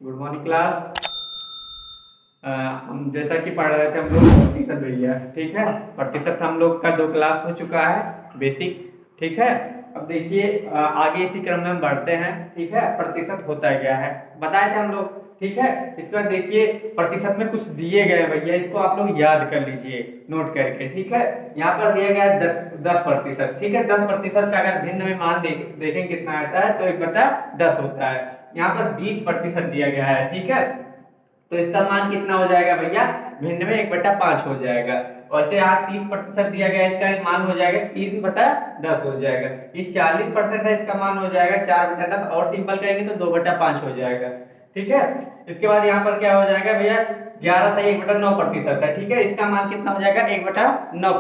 Good morning class. हम जैसा कि पढ़ रहे थे हम लोग प्रतिशत भैया, ठीक है। प्रतिशत हम लोग का 2 क्लास हो चुका है, बेसिक, ठीक है। अब देखिए आगे इसी क्रम में हम बढ़ते हैं, ठीक है। प्रतिशत होता क्या है बताए थे हम लोग, ठीक है। इसके बाद देखिए प्रतिशत में कुछ दिए गए भैया, इसको आप लोग याद कर लीजिए नोट करके, ठीक है। यहाँ पर दिया गया है 10%, ठीक है। 10% का अगर भिन्न में मान देखें कितना आता है तो 1/10 होता है। यहाँ पर 20% दिया गया है, ठीक है। तो इसका मान कितना हो जाएगा भैया, भिन्न में 1/5 हो जाएगा। और यहाँ 30% दिया गया है, इसका मान हो जाएगा 3/10 हो जाएगा। ये 40% है, इसका मान हो जाएगा 4/10, और सिंपल करेंगे तो 2/5 हो जाएगा, ठीक है। इसके बाद यहाँ पर क्या हो जाएगा भैया, 11 से 1/9% है, ठीक है। इसका मान कितना हो जाएगा 1/9,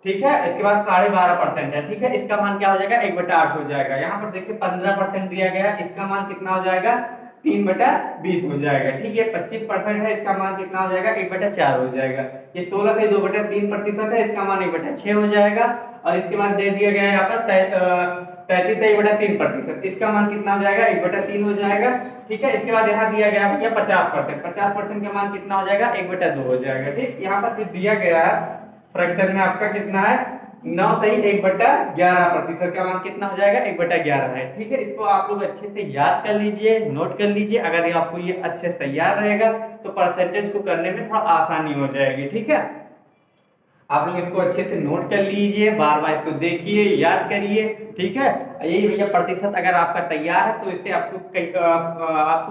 ठीक है। इसके बाद 12.5% है, ठीक है। इसका मान क्या हो जाएगा 1/8 हो जाएगा। यहाँ पर देखिए 15% दिया गया है, इसका मान कितना हो जाएगा 3/20 हो जाएगा, ठीक है। 25% है, इसका मान कितना हो जाएगा 1/4 हो जाएगा। ये 16 से 2/3% है, इसका मान 1/6 हो जाएगा। और इसके बाद दे दिया गया है यहाँ पर 33 से 1/3%, इसका मान कितना हो जाएगा 1/3 हो जाएगा, ठीक है। इसके बाद यहाँ दिया गया है 50% का मान कितना हो जाएगा 1/2 हो जाएगा, ठीक। यहाँ पर फिर दिया गया है फ्रैक्शन में आपका कितना है 9 सही 1/11%, का मान कितना हो जाएगा 1/11 है, ठीक है। इसको आप लोग अच्छे से याद कर लीजिए, नोट कर लीजिए। अगर आपको ये अच्छे से तैयार रहेगा तो परसेंटेज को करने में थोड़ा आसानी हो जाएगी, ठीक है। आप लोग इसको अच्छे से नोट कर लीजिए, बार बार इसको देखिए, याद करिए, ठीक है। यही भैया प्रतिशत अगर आपका तैयार है तो इससे आपको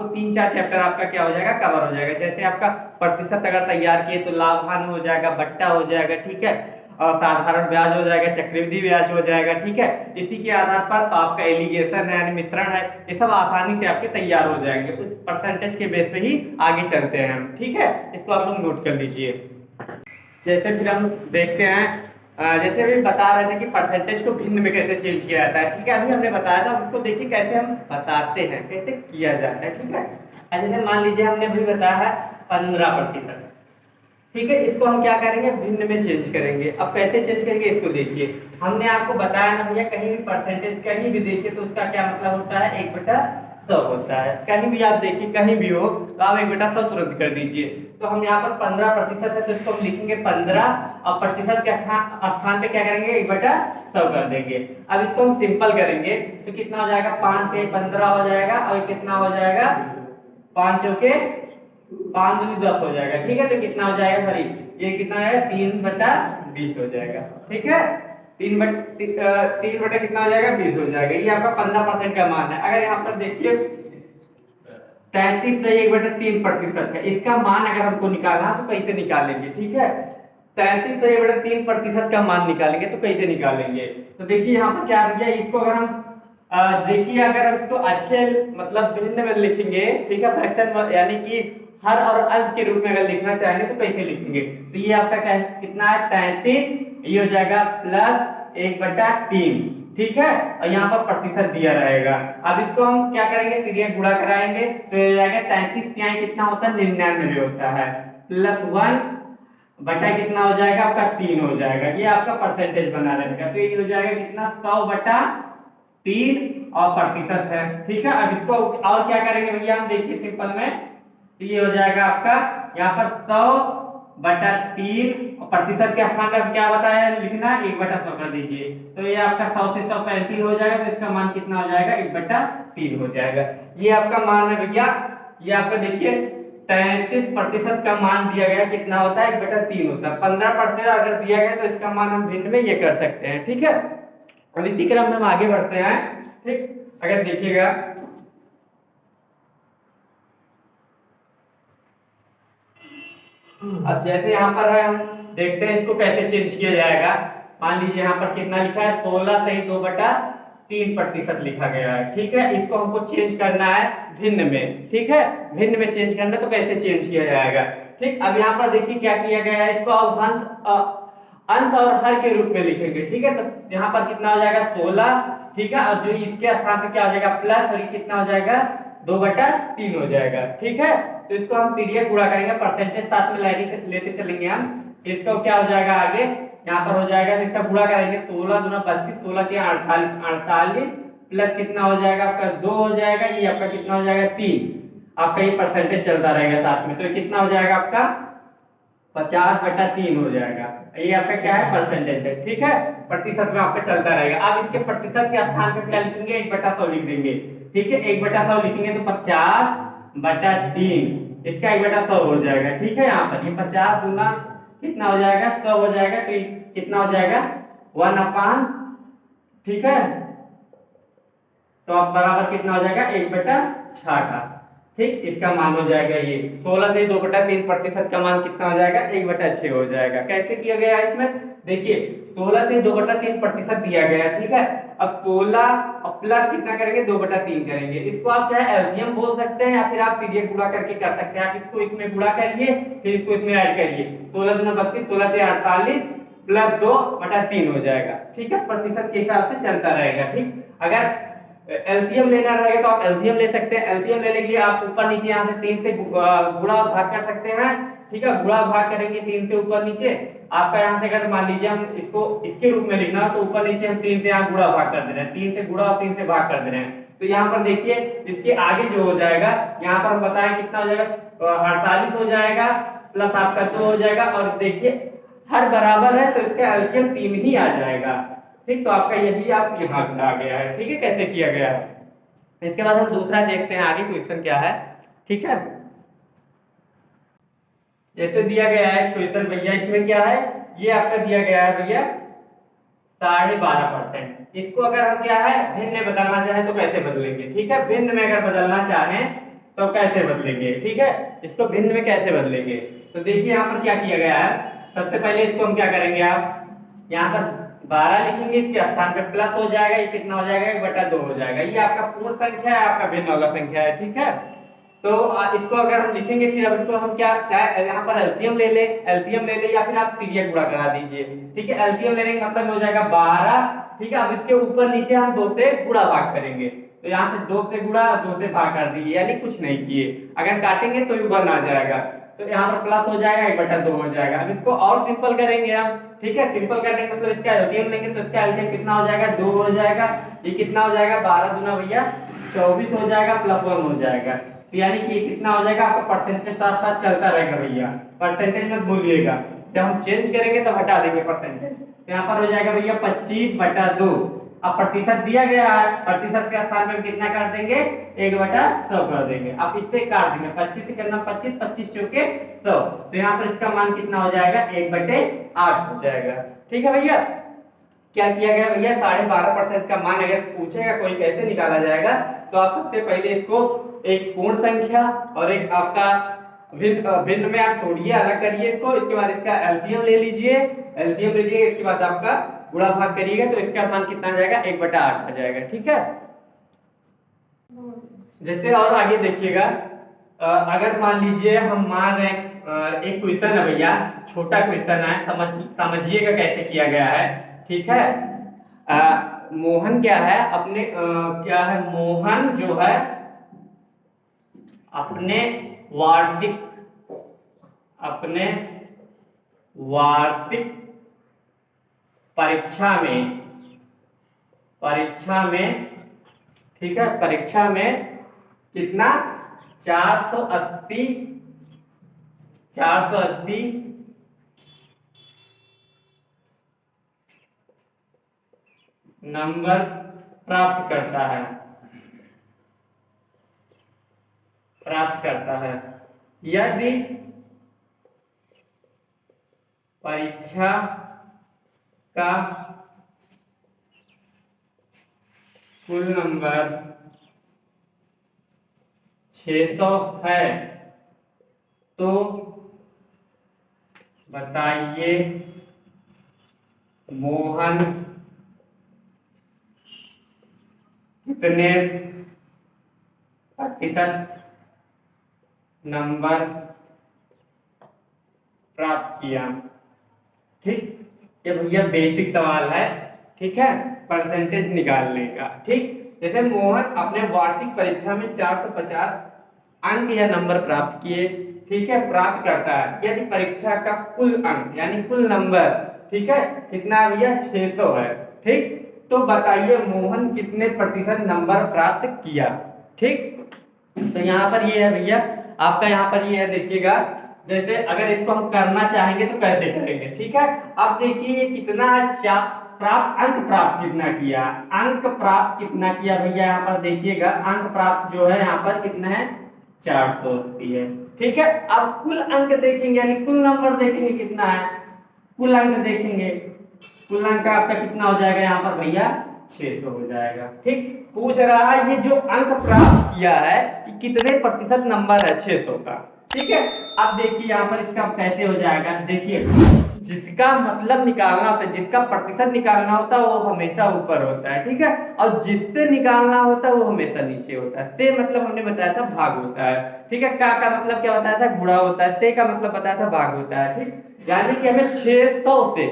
3-4 चैप्टर आपका क्या हो जाएगा कवर हो जाएगा। जैसे आपका प्रतिशत अगर तैयार किए तो लाभ हानि हो जाएगा, बट्टा हो जाएगा, ठीक है। और साधारण ब्याज हो जाएगा, चक्रवृद्धि ब्याज हो जाएगा, ठीक है। इसी के आधार पर आपका एलिगेशन है, मिश्रण है, ये सब आसानी से आपके तैयार हो जाएंगे। उस परसेंटेज के बेस पे ही आगे चलते हैं हम, ठीक है। इसको आप लोग नोट कर लीजिए। जैसे फिर हम देखते हैं, जैसे अभी बता रहे थे कि परसेंटेज को भिन्न में कैसे चेंज किया जाता है, ठीक है। अभी हमने बताया था, उसको देखिए कैसे हम बताते हैं, कैसे किया जाता है, ठीक है। जैसे मान लीजिए हमने अभी बताया है 15%, ठीक है। इसको हम क्या करेंगे भिन्न में चेंज करेंगे। अब कैसे चेंज करेंगे इसको देखिए। हमने आपको बताया ना भैया, कहीं भी परसेंटेज कहीं भी देखिए तो उसका क्या मतलब होता है 1/100 होता है। कहीं भी आप देखिए, कहीं भी हो तो आप 1/100 तुरंत कर दीजिए। तो हम यहाँ पर 15% है तो इसको हम लिखेंगे 15, और प्रतिशत के स्थान पे क्या करेंगे 1/100 कर देंगे। अब इसको हम सिंपल करेंगे तो कितना हो जाएगा 5 से 15 हो जाएगा, और कितना हो जाएगा 5 चौके 5 दूनी 10 हो जाएगा, ठीक है। तो कितना हो जाएगा सॉरी, ये कितना है 3/20 हो जाएगा, ठीक है। 3 बटे कितना हो जाएगा 20 हो जाएगा। ये आपका 15% का मान है। अगर यहाँ पर देखिए 33 से 1/3% है, इसका मान अगर हमको निकालना तो कैसे निकालेंगे, ठीक है। 33 से 1/3% का मान निकालेंगे तो कैसे निकालेंगे, तो देखिए यहाँ पर क्या दिया, इसको अगर हम देखिए अगर हम इसको अच्छे मतलब भिन्न में लिखेंगे, ठीक है, फ्रैक्शन यानी कि हर और अंश के रूप में अगर लिखना चाहेंगे तो कैसे लिखेंगे। तो ये आपका कितना है 33, ये हो जाएगा प्लस 1/3, ठीक है। और यहाँ पर प्रतिशत दिया रहेगा। अब इसको हम क्या करेंगे तिरिया गुणा कराएंगे तो ये हो जाएगा 33 यहाँ कितना होता है 99 होता है, प्लस 1 बटा कितना हो जाएगा आपका 3 हो जाएगा। ये आपका परसेंटेज बना रहेगा। तो ये हो जाएगा कितना 100/3 और प्रतिशत है, ठीक है। अब इसको और क्या करेंगे भैया हम देखिए सिंपल में, तो ये हो जाएगा आपका यहाँ पर 100/3 और प्रतिशत के स्थान पर क्या बताया लिखना 1/100 कर दीजिए। तो ये आपका 100 से 135 हो जाएगा, तो इसका मान कितना हो जाएगा 1/3 हो जाएगा। ये आपका मान है भैया। ये आपका देखिए 33% का मान दिया गया कितना होता है 1/3 होता है। 15% अगर दिया गया तो इसका मान हम भिन्न में ये कर सकते हैं, ठीक है। अब इसी क्रम में हम आगे बढ़ते हैं, ठीक। अगर देखिएगा अब जैसे यहाँ पर है, हम देखते हैं इसको कैसे चेंज किया जाएगा। मान लीजिए यहाँ पर कितना लिखा है 16 सही 2/3% लिखा गया है, ठीक है। इसको हमको चेंज करना है भिन्न में, ठीक है। भिन्न में चेंज करना तो कैसे चेंज किया जाएगा, ठीक। अब यहाँ पर देखिए क्या किया गया है, इसको अब अंश और हर के रूप में लिखेंगे, ठीक है। तो यहाँ पर कितना हो जाएगा 16, ठीक है। और जो इसके स्थान पे क्या हो जाएगा प्लस, और ये कितना हो जाएगा 2/3 हो जाएगा, ठीक है। तो इसको हम तिर्यक गुणा करेंगे, परसेंटेज साथ में लेते चलेंगे हम। इसका क्या हो जाएगा आगे यहाँ पर हो जाएगा, इसका गुणा करेंगे 16 दूना 32, 16 के 48 प्लस कितना हो जाएगा आपका 2 हो जाएगा, ये आपका कितना हो जाएगा 3, आपका ये परसेंटेज चलता रहेगा साथ में, तो ये कितना हो जाएगा आपका 50/3 हो जाएगा। ये आपका क्या है परसेंटेज है, ठीक है, प्रतिशत में आपका चलता रहेगा। अब इसके प्रतिशत के स्थान पर क्या लिखेंगे, 1/100 लिख देंगे, ठीक है, 1/100 लिखेंगे तो 50/3 इसका 1/100 हो जाएगा, ठीक है। यहाँ पर ये 50 गुना कितना हो जाएगा 100 हो जाएगा, तो कितना हो जाएगा 1/, ठीक है, तो अब बराबर कितना हो जाएगा 1/6 का, ठीक। इसका मान हो जाएगा ये 16 से 2/3 प्रतिशत का मान कितना हो जाएगा 1/6 हो जाएगा। कैसे किया गया है इसमें, देखिए 16 से 2/3 प्रतिशत दिया गया है, ठीक है। अब 16 प्लस कितना करेंगे 2/3 करेंगे, इसको आप चाहे एलसीएम बोल सकते हैं या फिर आप तिर्यक गुणा करके कर सकते हैं। आप इसको इसमें गुणा करिए फिर इसको इसमें ऐड करिए, 16 दूना 32, 16 से 48 प्लस 2/3 हो जाएगा, ठीक है। प्रतिशत के हिसाब से चलता रहेगा, ठीक। अगर एलसीएम लेना रहेगा तो आप एलसीएम ले सकते हैं। एलसीएम लेने के लिए आप ऊपर नीचे यहाँ से 3 से गुणा भाग कर सकते हैं, ठीक है। गुणा भाग करेंगे 3 से ऊपर नीचे, आपका यहाँ से अगर मान लीजिए हम इसको इसके रूप में लिखना तो ऊपर नीचे हम 3 से यहाँ गुणा भाग कर दे रहे हैं, 3 से गुणा और 3 से भाग कर दे रहे हैं। तो यहाँ पर देखिए इसके आगे जो हो जाएगा यहाँ पर हम बताएं कितना हो जाएगा 48 हो जाएगा प्लस आपका 2 हो जाएगा, और देखिए हर बराबर है तो इसका एलसीएम 3 ही आ जाएगा, ठीक। तो आपका यही आप यहाँ आ गया है, ठीक है, कैसे किया गया है। इसके बाद हम दूसरा देखते हैं आगे क्वेश्चन क्या है, ठीक है। जैसे दिया गया है क्वेश्चन भैया, इसमें क्या है, ये आपका दिया गया है भैया 12.5%। इसको अगर हम क्या है भिन्न में बदलना चाहें तो कैसे बदलेंगे, ठीक है। भिन्न में अगर बदलना चाहें तो कैसे बदलेंगे, ठीक है, इसको भिन्न में कैसे बदलेंगे। तो देखिए यहाँ पर क्या किया गया है, सबसे पहले इसको हम क्या करेंगे, आप यहाँ पर 12 लिखेंगे, इसके स्थान पे प्लस हो जाएगा, ये कितना हो जाएगा 1/2 हो जाएगा। ये आपका पूर्ण संख्या है, आपका भिन्न वाला संख्या है, ठीक है। तो इसको अगर हम लिखेंगे फिर अब इसको हम क्या चाहे यहाँ पर एलसीएम ले ले, एलसीएम ले ले या फिर आप तिर्यक गुणा करा दीजिए, ठीक है। एलसीएम लेने का मतलब हो जाएगा 12, ठीक है। अब इसके ऊपर नीचे हम 2 से गुणा भाग करेंगे, तो यहाँ से 2 से गुणा 2 से भाग कर दीजिए, यानी कुछ नहीं किए। अगर काटेंगे तो युग्म आ जाएगा, तो यहाँ पर प्लस हो जाएगा 1/2 हो जाएगा। अब इसको और सिंपल करेंगे हम, ठीक है। सिंपल करने का मतलब इसका एलसीएम लेंगे तो इसका एलसीएम कितना हो जाएगा 2 हो जाएगा, ये कितना हो जाएगा 12 दूना भैया 24 हो जाएगा प्लस 1 हो जाएगा, तो यानी कि ये कितना हो जाएगा आपका परसेंटेज साथ साथ चलता रहेगा भैया, परसेंटेज मत भूलिएगा। जब हम चेंज करेंगे तब हटा देंगे परसेंटेज, तो यहाँ पर हो जाएगा भैया 25/2। अब प्रतिशत दिया गया है, प्रतिशत के स्थान में कितना कर देंगे 1/100 कर देंगे। अब इससे काट देंगे 25 से करना 25, 25 चौके 100, तो यहाँ पर इसका मान कितना हो जाएगा 1/8 हो जाएगा, ठीक है भैया। क्या किया गया भैया 12.5% का मान अगर पूछेगा कोई कैसे निकाला जाएगा, तो आप सबसे पहले इसको एक पूर्ण संख्या और एक आपका भिन्न में आप तोड़िए, अलग करिए इसको, इसके बाद इसका एलसीएम ले लीजिए, एलसीएम लीजिए, इसके बाद आपका गुणा भाग करिएगा तो इसका मान कितना आ जाएगा 1/8 आ जाएगा, ठीक है। जैसे और आगे देखिएगा, अगर मान लीजिए हम मान रहे एक क्वेश्चन है भैया, छोटा क्वेश्चन है, समझिएगा कैसे किया गया है, ठीक है। मोहन क्या है अपने क्या है, मोहन जो है अपने वार्षिक परीक्षा में ठीक है, परीक्षा में कितना 480 नंबर प्राप्त करता है। यदि परीक्षा का कुल नंबर 600 है तो बताइए मोहन कितने प्रतिशत नंबर प्राप्त किया, ठीक। ये भैया बेसिक सवाल है, ठीक है, परसेंटेज निकालने का, ठीक। जैसे मोहन अपने वार्षिक परीक्षा में 450 अंक या नंबर प्राप्त किए, ठीक है, प्राप्त करता है। यदि परीक्षा का कुल अंक यानी कुल नंबर, ठीक है, कितना भैया 600 है, ठीक, तो बताइए मोहन कितने प्रतिशत नंबर प्राप्त किया, ठीक। तो यहाँ पर ये है भैया, आपका यहाँ पर ये है, देखिएगा जैसे अगर इसको हम करना चाहेंगे तो कैसे करेंगे, ठीक है। अब देखिए कितना प्राप्त, अंक प्राप्त कितना किया, अंक प्राप्त कितना किया भैया, यहाँ पर देखिएगा अंक प्राप्त जो है यहाँ पर कितना है, 480 है, ठीक है। अब कुल अंक देखेंगे, यानी कुल नंबर देखेंगे कितना है, कुल अंक देखेंगे, कुल अंक आपका कितना हो जाएगा यहाँ पर भैया, 600 हो जाएगा, ठीक। पूछ रहा है ये जो अंक प्राप्त किया है कि कितने प्रतिशत नंबर है, 600 का, ठीक है। अब देखिए यहाँ पर इसका कैसे हो जाएगा, देखिए जिसका मतलब निकालना होता है, जिसका प्रतिशत निकालना होता है वो हमेशा ऊपर होता है, ठीक है, और जिससे निकालना होता है वो हमेशा नीचे होता है। से मतलब हमने बताया था भाग होता है, ठीक है। का मतलब क्या बताया था, गुणा होता है। से का मतलब बताया था भाग होता है, ठीक। यानी कि हमें 600 से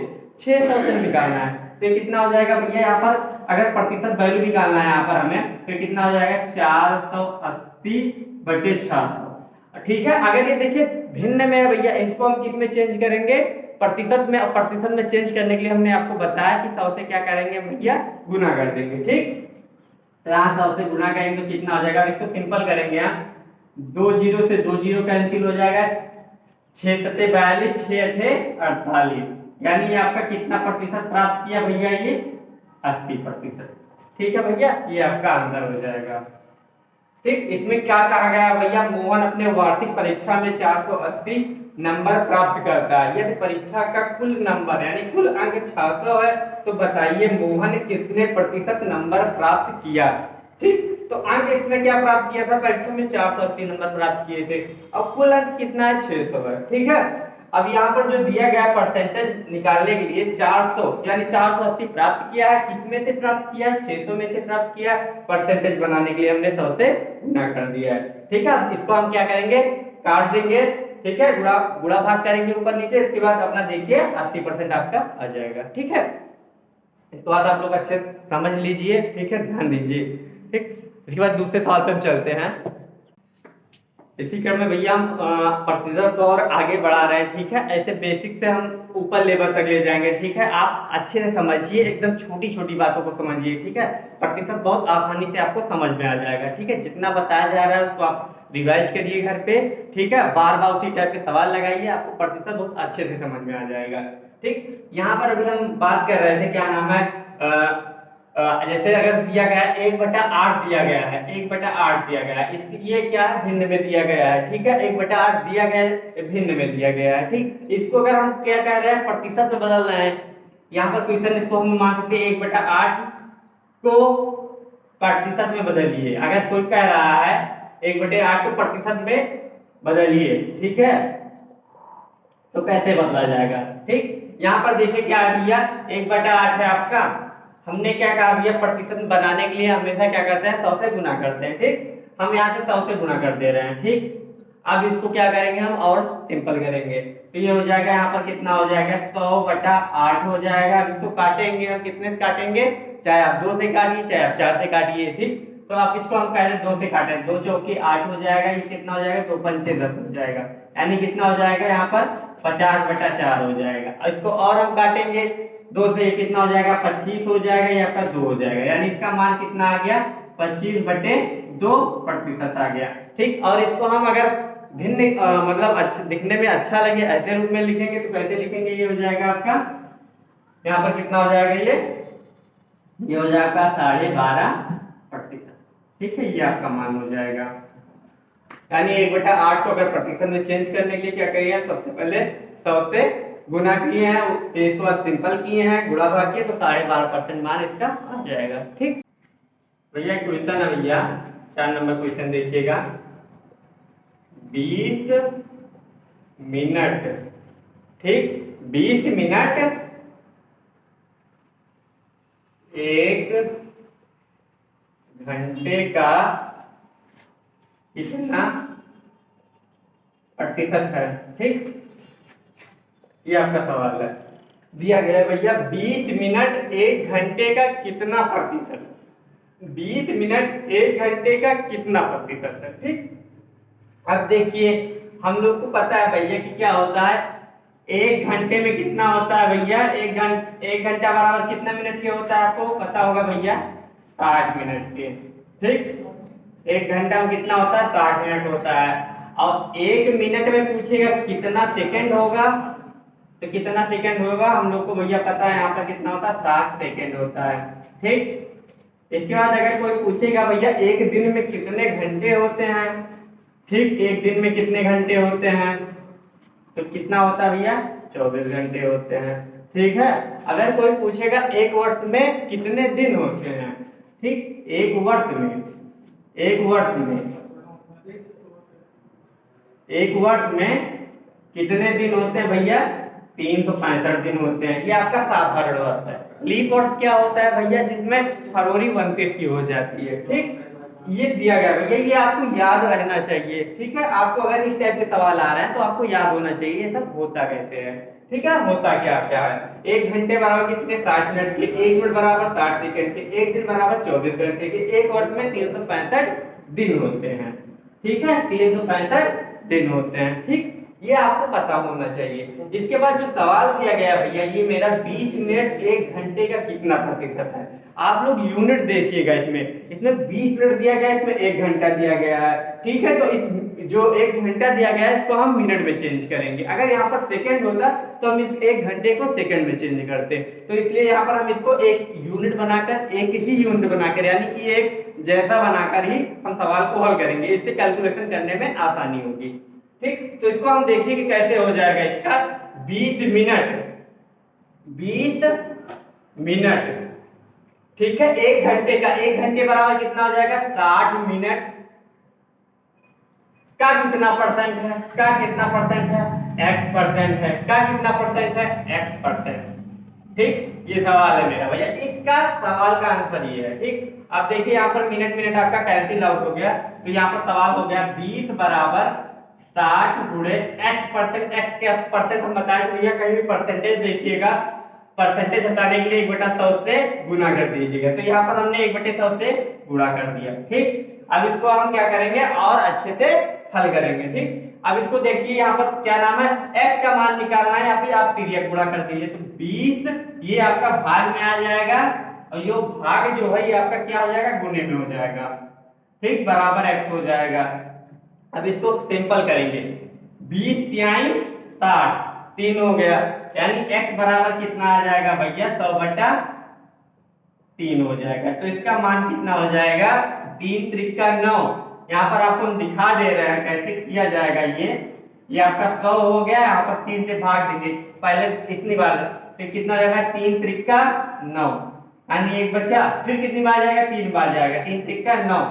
निकालना है, तो कितना हो जाएगा भैया, यहाँ पर अगर प्रतिशत वैल्यू निकालना है यहाँ पर हमें, तो कितना हो जाएगा, 480/600, ठीक है। अगर ये देखिए भिन्न में है भैया, इसको हम किस में चेंज करेंगे, प्रतिशत में। और प्रतिशत में चेंज करने के लिए हमने आपको बताया कि 100 से क्या करेंगे भैया, गुना कर देंगे, ठीक। तो यहाँ 100 से गुना करेंगे तो कितना हो जाएगा, इसको सिंपल करेंगे, यहाँ 2 0 से 2 0 कैंसिल हो जाएगा, 6 सत्ते 42, 6 अठे 48, यानी ये आपका कितना प्रतिशत प्राप्त किया भैया, ये 80%, ठीक है भैया। ये आपका आंसर हो जाएगा, ठीक। इसमें क्या कहा गया भैया, मोहन अपने वार्षिक परीक्षा में 480 नंबर प्राप्त करता है। यदि परीक्षा का कुल नंबर यानी कुल अंक 600 है, तो बताइए मोहन कितने प्रतिशत नंबर प्राप्त किया, ठीक। तो अंक इसने क्या प्राप्त किया था, परीक्षा में 480 नंबर प्राप्त किए थे, अब कुल अंक कितना है, 600 है, ठीक है। अब यहाँ पर जो दिया गया परसेंटेज निकालने के लिए 400 यानी 480 प्राप्त किया है, किसमें से प्राप्त किया है, 600 में से प्राप्त किया है। परसेंटेज बनाने के लिए हमने 100 से गुणा कर दिया है, ठीक है। इसको हम क्या करेंगे, काट देंगे, ठीक है, गुणा भाग करेंगे ऊपर नीचे, इसके बाद अपना देखिए 80% आपका आ जाएगा, ठीक है। इसके बाद आप लोग अच्छे समझ लीजिए, ठीक है, ध्यान दीजिए, ठीक। इसके बाद दूसरे सवाल पे हम चलते हैं। इसी क्रम में भैया हम प्रतिशत और आगे बढ़ा रहे हैं, ठीक है। ऐसे बेसिक से हम ऊपर लेवल तक ले जाएंगे, ठीक है। आप अच्छे से समझिए, एकदम छोटी छोटी बातों को समझिए, ठीक है। प्रतिशत बहुत आसानी से आपको समझ में आ जाएगा, ठीक है। जितना बताया जा रहा है उसको आप रिवाइज करिए घर पे, ठीक है। बार बार उसी टाइप के सवाल लगाइए, आपको प्रतिशत बहुत अच्छे से समझ में आ जाएगा, ठीक। यहाँ पर अभी हम बात कर रहे थे, क्या नाम है, जैसे अगर दिया गया है 1/8 दिया गया है, 1/8 दिया गया है, ये क्या है, भिन्न में दिया गया है, ठीक है। 1/8 दिया गया है, भिन्न में दिया गया है, ठीक। इसको अगर हम क्या कह रहे हैं, प्रतिशत में बदल रहे हैं, यहाँ पर क्वेश्चन इसको हम मान सकते हैं 1/8 को प्रतिशत में बदलिए। अगर कोई कह रहा है 1/8 को प्रतिशत में बदलिए, ठीक है, तो कैसे बदला जाएगा, ठीक। यहाँ पर देखिए क्या दिया, 1/8 है आपका, हमने क्या कहा भैया, प्रतिशत बनाने के लिए हमेशा क्या करते हैं, 100 से गुना करते हैं, ठीक। हम यहाँ से 100 से गुना कर दे रहे हैं, ठीक। अब इसको क्या करेंगे हम, और सिंपल करेंगे, तो ये हो जाएगा, यहाँ पर कितना हो जाएगा, 100/8 हो जाएगा। अब इसको काटेंगे हम, कितने से काटेंगे, चाहे आप 2 से काटिए, चाहे आप 4 से काटिए, ठीक। तो आप इसको हम पहले 2 से काटें, 2 चौके 8 हो जाएगा, ये कितना हो जाएगा, 2 पंचे 10 हो जाएगा, यानी कितना हो जाएगा यहाँ पर 50/4 हो जाएगा। और इसको और हम काटेंगे 2 से, कितना हो जाएगा, 25 हो जाएगा, या आपका 2 हो जाएगा, यानी इसका मान कितना आ गया, 25/2% आ गया, ठीक। और इसको हम अगर भिन्न मतलब अच्छा दिखने में अच्छा लगे ऐसे रूप में लिखेंगे, तो कैसे लिखेंगे, ये हो जाएगा आपका, यहाँ पर कितना हो जाएगा, ये हो जाएगा 12.5%, ठीक है। ये आपका मान हो जाएगा, यानी 1/8 को अगर प्रतिशत में चेंज करने के लिए क्या करिए, सबसे पहले 100 से गुना किए हैं, इसको बाद सिंपल किए हैं, गुणा भाग किए, तो 12.5% मान इसका आ जाएगा, ठीक। भैया क्वेश्चन है भैया, 4 नंबर क्वेश्चन देखिएगा, 20 मिनट, ठीक, 20 मिनट 1 घंटे का कितना प्रतिशत है, ठीक। ये आपका सवाल है, दिया गया है भैया 20 मिनट 1 घंटे का कितना प्रतिशत, 20 मिनट 1 घंटे का कितना प्रतिशत है, ठीक। अब देखिए हम लोग को पता है भैया कि क्या होता है, 1 घंटे में कितना होता है भैया, 1 घंटा बराबर कितना मिनट के होता है, आपको पता होगा भैया, 60 मिनट के, ठीक। 1 घंटा में कितना होता है, 60 मिनट होता है। अब 1 मिनट में पूछेगा कितना सेकंड होगा, तो कितना सेकंड होगा हम लोग को भैया पता है, यहाँ पर कितना होता है, 60 सेकंड होता है। ठीक, इसके बाद अगर कोई पूछेगा भैया एक दिन में कितने घंटे होते हैं, ठीक, एक दिन में कितने घंटे होते हैं, तो कितना होता है भैया, 24 घंटे होते हैं। ठीक है, अगर कोई पूछेगा एक वर्ष में कितने दिन होते हैं, ठीक, एक वर्ष में कितने दिन होते हैं भैया, 365 दिन होते हैं। ये आपका साधारण वर्ष है। लीप वर्ष क्या होता है भैया, जिसमें फरवरी 29 की हो जाती है। ठीक, ये दिया गया भैया, ये आपको याद रखना चाहिए। ठीक है, आपको अगर इस टाइप के सवाल आ रहे हैं तो आपको याद होना चाहिए ये सब होता कैसे है। ठीक है, होता क्या क्या है, 1 घंटे बराबर कितने, 60 मिनट के, 1 मिनट बराबर 60 सेकंड के, 1 दिन बराबर 24 घंटे के, एक वर्ष में 365 दिन होते हैं। ठीक है, 365 दिन होते हैं। ठीक, ये आपको पता होना चाहिए। इसके बाद जो सवाल दिया गया भैया, ये मेरा 20 मिनट 1 घंटे का कितना प्रतिशत है। आप लोग यूनिट देखिएगा, इसमें 20 मिनट दिया गया है, इसमें 1 घंटा दिया गया है। ठीक है, तो इस जो 1 घंटा दिया गया है इसको हम मिनट में चेंज करेंगे। अगर यहाँ पर सेकंड होता तो हम इस 1 घंटे को सेकंड में चेंज करते, तो इसलिए यहाँ पर हम इसको एक यूनिट बनाकर, एक ही यूनिट बनाकर, यानी कि एक जैसा बनाकर ही हम सवाल को हल करेंगे। इससे कैलकुलेशन करने में आसानी होगी। ठीक, तो इसको हम देखिए कि कैसे हो जाएगा इसका। 20 मिनट, ठीक है, 1 घंटे का, 1 घंटे बराबर कितना हो जाएगा, 60 मिनट का कितना परसेंट है, का कितना परसेंट है, x% है, का कितना परसेंट है, x%। ठीक, ये सवाल है मेरा भैया, इसका सवाल का आंसर ये है। ठीक, आप देखिए यहाँ पर मिनट आपका कैंसिल आउट हो गया, तो यहाँ पर सवाल हो गया 20 बराबर 60 गुणे x%। x के परसेंट हम बताए तो भैया कहीं भी परसेंटेज देखिएगा, परसेंटेज हटाने के लिए 1/100 से गुना कर दीजिएगा, तो यहाँ पर हमने 1/100 से गुणा कर दिया। ठीक, अब इसको हम क्या करेंगे और अच्छे से हल करेंगे। ठीक, अब इसको देखिए यहाँ पर क्या नाम है, x का मान निकालना है या फिर आप तिर्यक गुणा कर दीजिए, तो 20 ये आपका भाग में आ जाएगा, और ये भाग जो है ये आपका क्या हो जाएगा, गुणे में हो जाएगा। ठीक, बराबर x हो जाएगा। अब इसको सिंपल करेंगे, 20 तिहाई 60, 3 हो गया, यानी x बराबर कितना आ जाएगा भैया, 100/3 हो जाएगा। तो इसका मान कितना हो जाएगा, 3 त्रिका 9। यहाँ पर आपको हम दिखा दे रहे हैं कैसे किया जाएगा। ये आपका 100 हो गया, यहाँ पर 3 से भाग दीजिए, पहले इतनी बार, तो कितना हो जाएगा, 3 त्रिका 9, यानी 1 बचा, फिर कितनी बार जाएगा, 3 बार जाएगा, 3 त्रिका 9,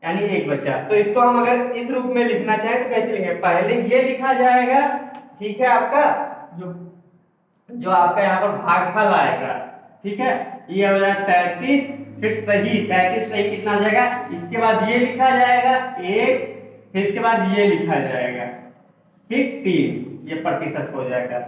यानी 1 बचा। तो इसको हम अगर इस रूप में लिखना चाहें तो कैसे लिखेंगे, पहले ये लिखा जाएगा, ठीक है, आपका जो आपका यहाँ पर भागफल आएगा, ठीक है, ये हो जाएगा 33, फिर सही 33 सही कितना हो जाएगा, इसके बाद ये लिखा जाएगा 1, फिर इसके बाद ये लिखा जाएगा, ठीक, 3, ये प्रतिशत हो जाएगा।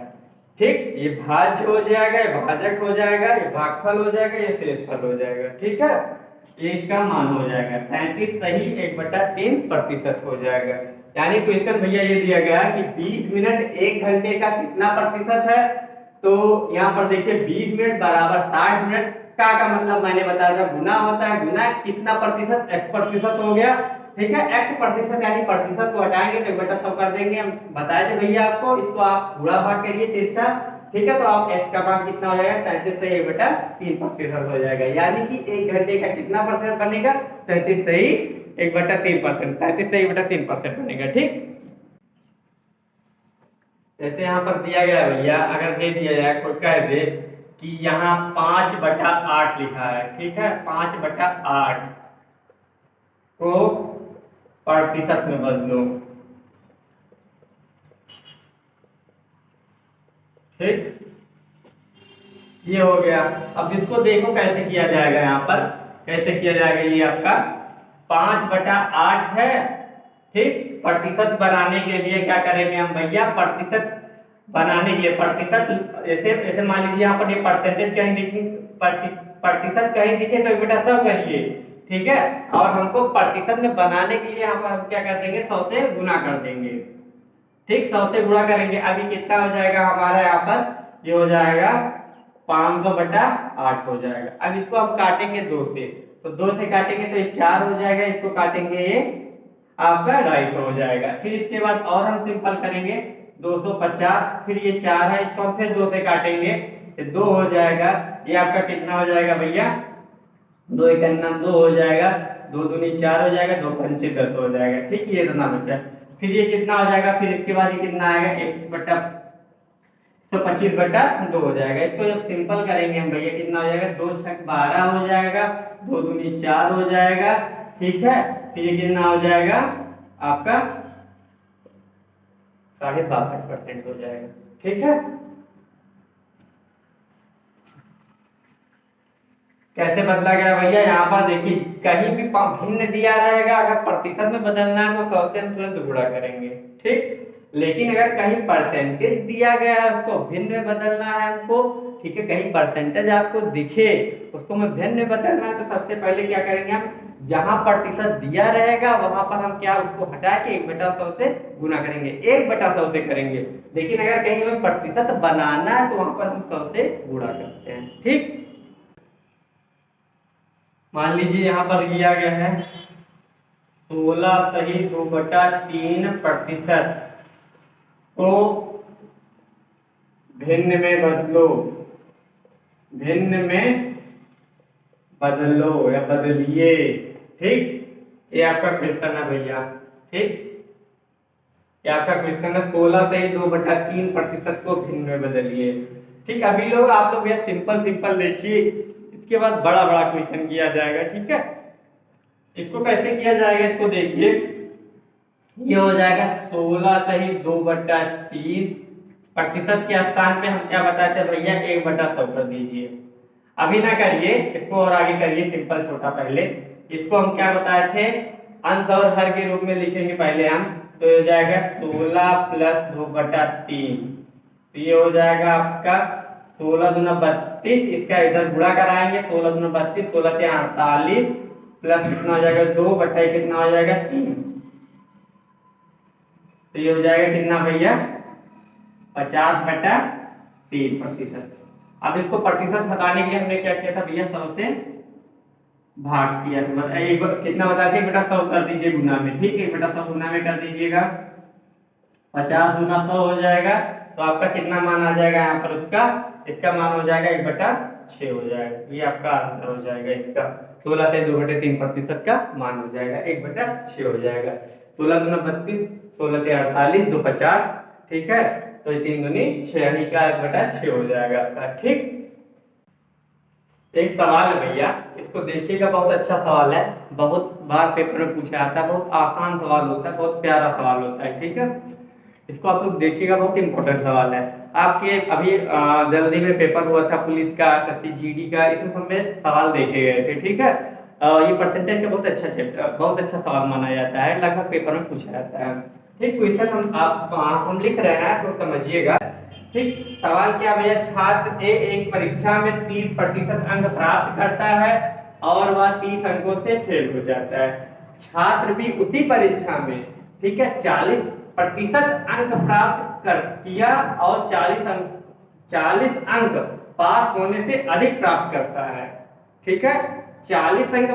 ठीक, ये भाज्य हो जाएगा, ये भाजक हो जाएगा, ये भागफल हो जाएगा, ये शेषफल हो जाएगा। ठीक है, एक का मान हो जाएगा 33 सही 1/3 प्रतिशत हो जाएगा। यानी क्वेश्चन भैया ये दिया गया कि 20 मिनट 1 घंटे का कितना प्रतिशत है, तो यहाँ पर देखिए 20 मिनट बराबर 60 मिनट, का मतलब मैंने बताया था गुना होता है, गुना कितना प्रतिशत, x% हो गया। ठीक है, x% यानी प्रतिशत को हटाएंगे तो 1/100 कर देंगे, हम बताए थे भैया आपको, इसको आप गुणा भाग करिए तिरछा। ठीक है, तो आप x का भाग कितना हो जाएगा, 33 से 1/3% हो जाएगा, यानी कि 1 घंटे का कितना परसेंट बनेगा, 33 से 1/3%, 33 से 1/3% बनेगा। ठीक, जैसे यहाँ पर दिया गया है भैया, अगर दे दिया जाए, कोई कह दे कि यहाँ 5/8 लिखा है, ठीक है, 5/8 को प्रतिशत में बदलो। ठीक, ये हो गया। अब इसको देखो कैसे किया जाएगा, यहाँ पर कैसे किया जाएगा, ये आपका 5/8 है। ठीक, प्रतिशत बनाने के लिए क्या करेंगे हम भैया, प्रतिशत बनाने के लिए प्रतिशत ऐसे मान लीजिए यहाँ पर ये परसेंटेज कहीं दिखे, प्रतिशत कहीं दिखे तो 1/100 करिए। ठीक है, और हमको प्रतिशत में बनाने के लिए यहाँ पर हम क्या कर देंगे, 100 से गुना कर देंगे। ठीक, 100 से गुणा करेंगे, अभी कितना हो जाएगा हमारा यहाँ पर, ये हो जाएगा 500/8 हो जाएगा। अब इसको हम काटेंगे 2 से, तो 2 से काटेंगे तो ये 4 हो जाएगा, इसको काटेंगे ये आपका 250 हो जाएगा। फिर इसके बाद और हम सिंपल करेंगे 250, फिर ये 4 है, इसको हम फिर 2 से काटेंगे तो 2 हो जाएगा। ये आपका कितना हो जाएगा भैया, 2 एक 2 हो जाएगा, 2 दूनी 4 हो जाएगा, 2 पंचे 10 हो जाएगा। ठीक, ये इतना बचा। फिर ये कितना हो जाएगा, फिर इसके बाद ये कितना आएगा 1/25/2 हो जाएगा। इसको जब सिंपल करेंगे हम भैया कितना हो जाएगा, 2 छक 12 हो जाएगा, 2 दूनी 4 हो जाएगा। ठीक है, फिर ये कितना हो जाएगा आपका 62.5% हो जाएगा। ठीक है, कैसे बदला गया भैया, यहाँ पर देखिए कहीं भी भिन्न दिया रहेगा, अगर प्रतिशत में बदलना है तो 100 से हम तुरंत गुणा करेंगे। ठीक, लेकिन अगर कहीं परसेंटेज दिया गया है उसको भिन्न में बदलना है हमको, ठीक है, कहीं परसेंटेज आपको दिखे उसको में भिन्न में बदलना है, तो सबसे पहले क्या करेंगे हम, जहां प्रतिशत दिया रहेगा वहां पर हम क्या उसको हटा के 1/100 से गुना करेंगे, 1/100 से करेंगे। लेकिन अगर कहीं हमें प्रतिशत बनाना है तो वहां पर हम 100 से गुणा करते हैं। ठीक, मान लीजिए यहाँ पर दिया गया है 16/2/3% को भिन्न में बदलो, भिन्न में बदलो या बदलिए। ठीक, ये आपका क्वेश्चन है भैया। ठीक, ये आपका क्वेश्चन है 16/2/3% को भिन्न में बदलिए। ठीक, अभी लोग आप लोग यह सिंपल सिंपल देखिए, इसके बाद बड़ा बड़ा क्वेश्चन किया जाएगा। ठीक है, इसको कैसे किया जाएगा इसको देखिए, ये हो जाएगा 16/2/3% के स्थान पे हम क्या बताते हैं भैया 1/100 कर दीजिए। अभी ना करिए इसको और आगे करिए सिंपल छोटा, पहले इसको हम क्या बताए थे अंश और हर के रूप में लिखेंगे पहले हम, तो ये हो जाएगा 16 + 2/3, तो ये हो जाएगा आपका 16 दूना 32, इसका इधर गुणा कराएंगे 16 दूना 32, 16 से 48 प्लस कितना हो जाएगा 2 बटा कितना हो जाएगा 3, तो ये हो जाएगा कितना भैया 50/3%। अब इसको प्रतिशत हटाने के लिए हमने क्या किया था भैया 100 से भाग किया था, कितना बता दिए 1/100 कर दीजिए गुना में। ठीक है, 1/100 गुना में कर दीजिएगा, 50 दूना 100 हो जाएगा, तो आपका कितना मान आ जाएगा यहाँ पर उसका, इसका मान हो जाएगा 1/6 हो जाएगा। ये आपका आंसर हो जाएगा इसका, 16 से 2/3% का मान हो जाएगा 1/6 हो जाएगा। 16 दूना 32, 16 से 48, 2 50, ठीक है, तो ये 3 दूनी 6 यानी का 1/6 हो जाएगा आपका। ठीक, एक सवाल है भैया, इसको देखिएगा, बहुत अच्छा सवाल है, बहुत बार पेपर में पूछा जाता है, बहुत आसान सवाल होता है, बहुत प्यारा सवाल होता है। ठीक है, इसको आप लोग देखिएगा, बहुत इंपॉर्टेंट सवाल है आपके। अभी जल्दी में पेपर हुआ था पुलिस का, जीडी का, इसमें सब में सवाल देखे गए थे। ठीक है, ये परसेंटेज का बहुत अच्छा चैप्टर, बहुत अच्छा सवाल माना जाता है, लगभग पेपर में पूछा जाता है। ठीक, क्वेश्चन हम लिख रहे हैं तो समझिएगा। ठीक, सवाल क्या भैया, छात्र ए एक परीक्षा में 30% अंक प्राप्त करता है और वह 30 अंकों से फेल हो जाता है। छात्र भी उसी परीक्षा में, ठीक है, 40% अंक प्राप्त कर किया और 40 अंक पास होने से अधिक प्राप्त करता है। ठीक है, 40 अंक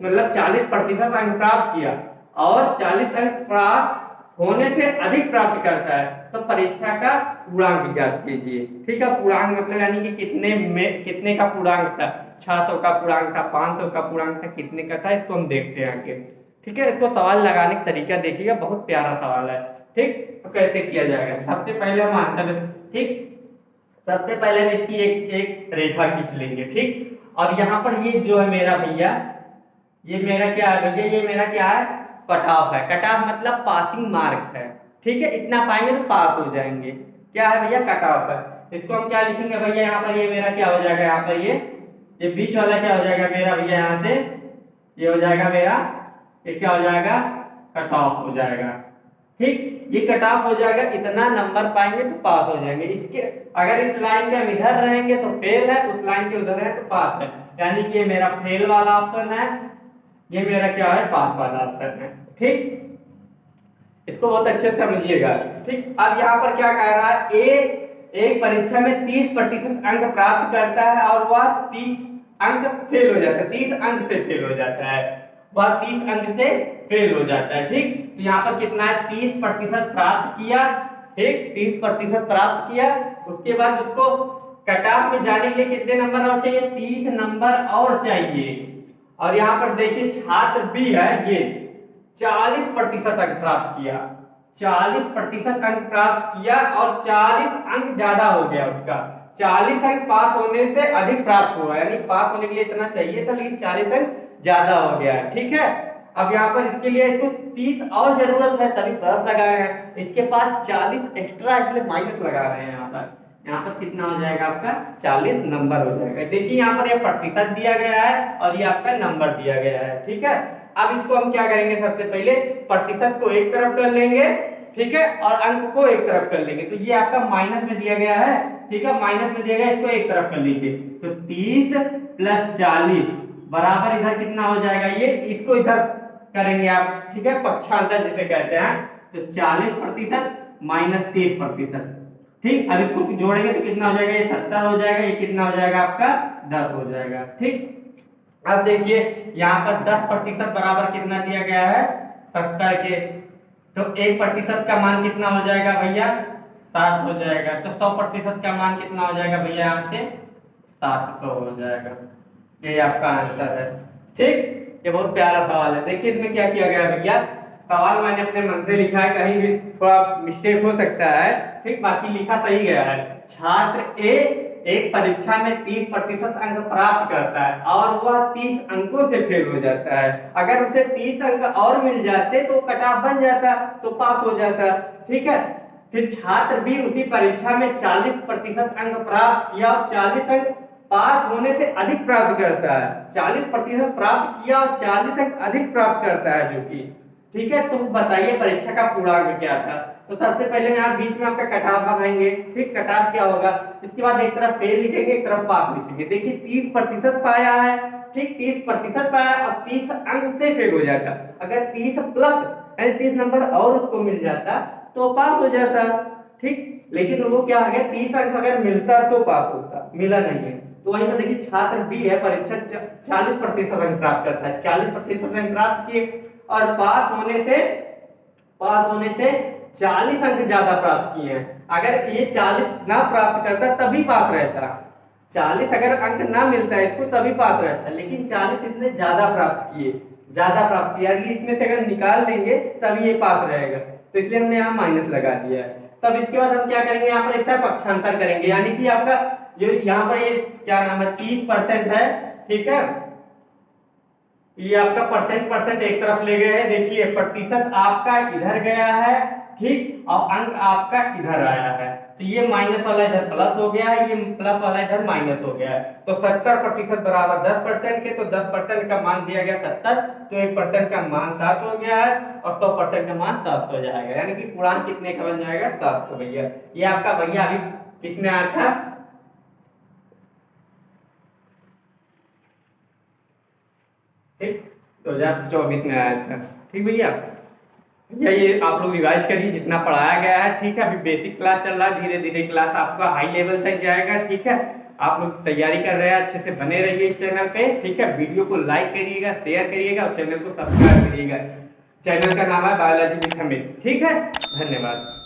मतलब 40% अंक प्राप्त किया और 40 अंक प्राप्त होने से अधिक प्राप्त करता है, तो परीक्षा का पूर्णांक ज्ञात कीजिए। ठीक है, पूर्णांक मतलब यानी कि कितने का पूर्णांक था, 600 का पूर्णांक था, 500 का पूर्णांक था, कितने का था, इसको हम देखते हैं आगे। ठीक है, इसको सवाल लगाने का तरीका देखिएगा, बहुत प्यारा सवाल है। ठीक, तो कैसे किया जाएगा, सबसे पहले हम आंसर, ठीक, सबसे पहले हम इसकी एक रेखा खींच लेंगे। ठीक, और यहाँ पर ये जो है मेरा भैया, ये मेरा क्या है भैया, ये मेरा क्या है कट ऑफ है। कट ऑफ मतलब पासिंग मार्क है। ठीक है, इतना पाएंगे तो पास हो जाएंगे, क्या है भैया कट ऑफ है। इसको हम क्या लिखेंगे भैया, यहाँ पर ये मेरा क्या हो जाएगा, यहाँ पर ये बीच वाला क्या हो जाएगा मेरा भैया, यहाँ से ये हो जाएगा मेरा, ये क्या हो जाएगा कट ऑफ हो जाएगा। ठीक, ये कट ऑफ हो जाएगा, इतना नंबर पाएंगे तो पास हो जाएंगे। इसके अगर इस लाइन पे हम इधर रहेंगे तो फेल है, उस लाइन के उधर है तो पास है, यानी कि ये मेरा फेल वाला ऑप्शन है, ये मेरा क्या है पास वाला ऑप्शन है। ठीक, इसको बहुत अच्छे से समझिएगा। ठीक, अब यहाँ पर क्या कह रहा है, एक परीक्षा में 30% अंक प्राप्त करता है और वह 30 अंक फेल हो जाता है, 30 अंक से फेल हो जाता है, वह 30 अंक से फेल हो जाता है। ठीक, तो यहाँ पर कितना है, 30% प्राप्त किया। ठीक, 30% प्राप्त किया, उसके बाद उसको कट ऑफ में जाने के लिए कितने नंबर और चाहिए, 30 नंबर और चाहिए। और यहाँ पर देखिए छात्र बी है, ये 40% अंक प्राप्त किया, 40% अंक प्राप्त किया और 40 अंक ज्यादा हो गया उसका, 40 अंक पास होने से अधिक प्राप्त हुआ, यानी पास होने के लिए इतना चाहिए था लेकिन 40 अंक ज्यादा हो गया है। ठीक है, अब यहाँ पर इसके लिए इसको 30 और जरूरत है तभी प्लस लगाए हैं, इसके पास 40 एक्स्ट्रा इसलिए माइनस लगा रहे हैं। यहाँ पर कितना हो जाएगा आपका, 40 नंबर हो जाएगा। देखिए यहाँ पर ये प्रतिशत दिया गया है और ये आपका नंबर दिया गया है। ठीक है, अब इसको हम क्या करेंगे, सबसे पहले प्रतिशत को एक तरफ कर लेंगे, ठीक है, और अंक को एक तरफ कर लेंगे। तो ये आपका माइनस में दिया गया है, ठीक है, माइनस में दिया गया, इसको एक तरफ कर लीजिए। तो 30 प्लस 40 बराबर इधर कितना हो जाएगा, ये इसको इधर करेंगे आप, ठीक है, पक्षांतर जिसे कहते हैं। तो 40% माइनस 30%। ठीक, अब इसको जोड़ेंगे तो कितना हो जाएगा, ये 70 हो जाएगा, ये कितना हो जाएगा आपका 10 हो जाएगा। ठीक, अब देखिए यहाँ पर 10% बराबर कितना दिया गया है, 70 के, तो 1% का मान कितना हो जाएगा भैया, 7 हो जाएगा। तो 100% का मान कितना हो जाएगा भैया, यहाँ से 700 हो जाएगा। ये आपका आंसर है। ठीक, ये बहुत प्यारा सवाल है। देखिए इसमें क्या किया गया है भैया, सवाल मैंने अपने मन से लिखा है, कहीं भी थोड़ा मिस्टेक हो सकता है, ठीक, बाकी लिखा सही गया है। छात्र ए एक परीक्षा में 30% अंक प्राप्त करता है और वह 30 अंकों से फेल हो जाता है। अगर उसे 30 अंक और मिल जाते तो कट ऑफ बन जाता, तो पास हो जाता। ठीक है, फिर छात्र भी उसी परीक्षा में 40% अंक प्राप्त किया और 40 अंक पास होने से अधिक प्राप्त करता है। 40% प्राप्त किया और 40 अंक अधिक प्राप्त करता है, जो कि ठीक है। तो बताइए परीक्षा का पूर्णांक क्या था। तो सबसे पहले यहाँ बीच में आपका कट ऑफ लगाएंगे। ठीक, कट ऑफ क्या होगा, इसके बाद एक तरफ फेल लिखेंगे, एक तरफ पास लिखेंगे। देखिए 30% पाया है, ठीक, 30% पाया और 30 अंक से फेल हो जाता। अगर 30 प्लस यानी 30 नंबर और उसको मिल जाता तो पास हो जाता। ठीक, लेकिन वो क्या हो गया, 30 अंक अगर मिलता तो पास होता, मिला नहीं है। तो वहीं पर देखिए छात्र बी है, परीक्षा 40% अंक प्राप्त करता है, 40% अंक प्राप्त किए और पास होने से 40 अंक ज्यादा प्राप्त किए हैं। अगर ये 40 ना प्राप्त करता तभी पास रहता, 40 अगर अंक ना मिलता है इसको तभी पास रहता, लेकिन 40 इसने ज्यादा प्राप्त किए, इसमें से अगर निकाल देंगे तभी ये पास रहेगा, तो इसलिए हमने यहाँ माइनस लगा दिया है। तब इसके बाद हम क्या करेंगे, यहाँ पर इसका पक्षांतर करेंगे, यानी कि आपका ये यहाँ पर ये क्या नाम है, 30% है। ठीक है, ये आपका परसेंट एक तरफ ले गए हैं। देखिए प्रतिशत आपका इधर गया है, ठीक, और अंक आपका इधर आया है। तो ये माइनस वाला इधर प्लस हो गया है, ये प्लस वाला इधर माइनस हो गया है। तो 70% बराबर 10% के, तो 10% का मान दिया गया 70, तो 1% का मान 7 हो गया है और 100% का मान 700 हो जाएगा, यानी कि पूर्णांक कितने का बन जाएगा, 700 भैया। ये आपका भैया अभी किसमें आया था, ठीक, 2024 में आया था। ठीक भैया, ये आप लोग रिवाइज करिए जितना पढ़ाया गया है। ठीक है, अभी बेसिक क्लास चल रहा है, धीरे धीरे क्लास आपका हाई लेवल तक जाएगा। ठीक है, आप लोग तैयारी कर रहे हैं, अच्छे से बने रहिए इस चैनल पे। ठीक है, वीडियो को लाइक करिएगा, शेयर करिएगा और चैनल को सब्सक्राइब करिएगा। चैनल का नाम है बायोलॉजी विद अमित। ठीक है, धन्यवाद।